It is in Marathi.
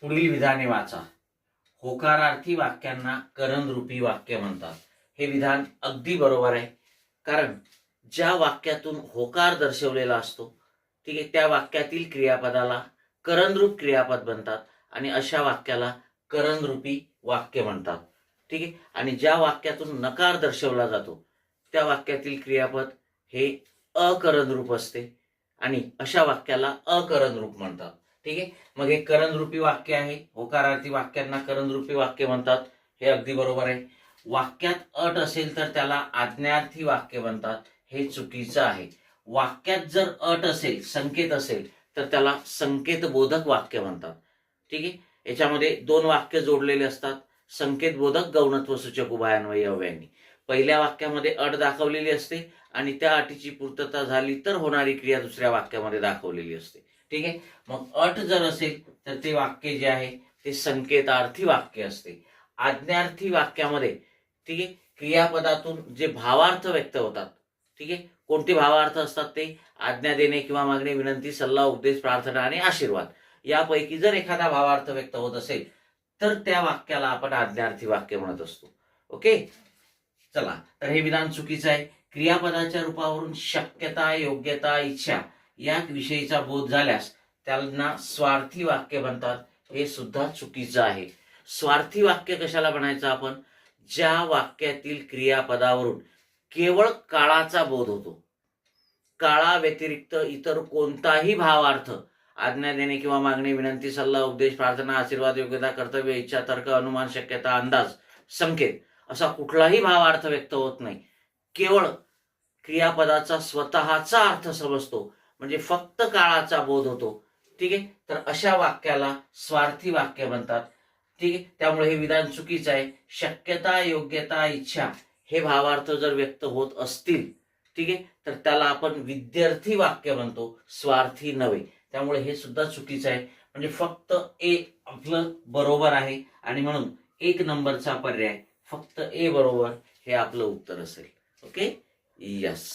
पुढील विधाने वाचा. होकारार्थी वाक्यांना करणरूपी वाक्य म्हणतात. हे विधान अगदी बरोबर आहे. कारण ज्या वाक्यातून होकार दर्शवलेला असतो, ठीक आहे, त्या वाक्यातील क्रियापदाला करणरूप क्रियापद म्हणतात आणि अशा वाक्याला करणरूपी वाक्य म्हणतात. ठीक आहे. आणि ज्या वाक्यातून नकार दर्शवला जातो त्या वाक्यातील क्रियापद हे अकरणरूप असते आणि अशा वाक्याला अकरणरूप म्हणतात. ठीक आहे. मग हे करणरूपी वाक्य आहे. होकारार्थी वाक्यांना करणरूपी वाक्य म्हणतात. हे अगदी बरोबर आहे. वाक्यात अट असेल तर त्याला आज्ञार्थी वाक्य म्हणतात. हे चुकीचं आहे. वाक्यात जर अट असेल, संकेत असेल तर त्याला संकेतबोधक वाक्य म्हणतात. ठीक आहे. याच्यामध्ये दोन वाक्य जोडलेले असतात. संकेतबोधक गौणत्व सूचक उभयान्वयी अव्ययांनी. पहिल्या वाक्यामध्ये अट दाखवलेली असते आणि त्या अटीची पूर्तता झाली तर होणारी क्रिया दुसऱ्या वाक्यामध्ये दाखवलेली असते. ठीक आहे. मग अट जर असेल तर ते वाक्य जे आहे ते संकेतार्थी वाक्य असते. आज्ञार्थी वाक्यामध्ये ठीक आहे क्रियापदातून जे भावार्थ व्यक्त होतात, ठीक आहे, कोणते भावार्थ असतात ते आज्ञा देणे किंवा मागणे, विनंती, सल्ला, उपदेश, प्रार्थना आणि आशीर्वाद यापैकी जर एखादा भावार्थ व्यक्त होत असेल तर त्या वाक्याला आपण आज्ञार्थी वाक्य म्हणत असतो. ओके. चला, तर हे विधान चुकीचं आहे. क्रियापदाच्या रूपावरून शक्यता, योग्यता, इच्छा या विषयीचा बोध झाल्यास त्यांना स्वार्थी वाक्य म्हणतात. हे सुद्धा चुकीचं आहे. स्वार्थी वाक्य कशाला म्हणायचं आपण? ज्या वाक्यातील क्रियापदावरून केवळ काळाचा बोध होतो. काळा व्यतिरिक्त इतर कोणताही भावार्थ, आज्ञा देणे किंवा मागणे, विनंती, सल्ला, उपदेश, प्रार्थना, आशीर्वाद, योग्यता, कर्तव्य, इच्छा, तर्क, अनुमान, शक्यता, अंदाज, संकेत असा कुठलाही भावार्थ व्यक्त होत नाही. केवळ क्रियापदाचा स्वतःचा अर्थ समजतो, म्हणजे फक्त काळाचा बोध होतो. ठीक आहे. तर अशा वाक्याला स्वार्थी वाक्य म्हणतात. ठीक आहे. त्यामुळे हे विधान चुकीचं आहे. शक्यता, योग्यता, इच्छा हे भावार्थ जर व्यक्त होत असतील, ठीक आहे, तर त्याला आपण विद्यार्थी वाक्य म्हणतो, स्वार्थी नव्हे. त्यामुळे हे सुद्धा चुकीचं आहे. म्हणजे फक्त एक आपलं बरोबर आहे आणि म्हणून 1 नंबरचा पर्याय फक्त ए बरोबर हे आपलं उत्तर असेल. ओके. यस.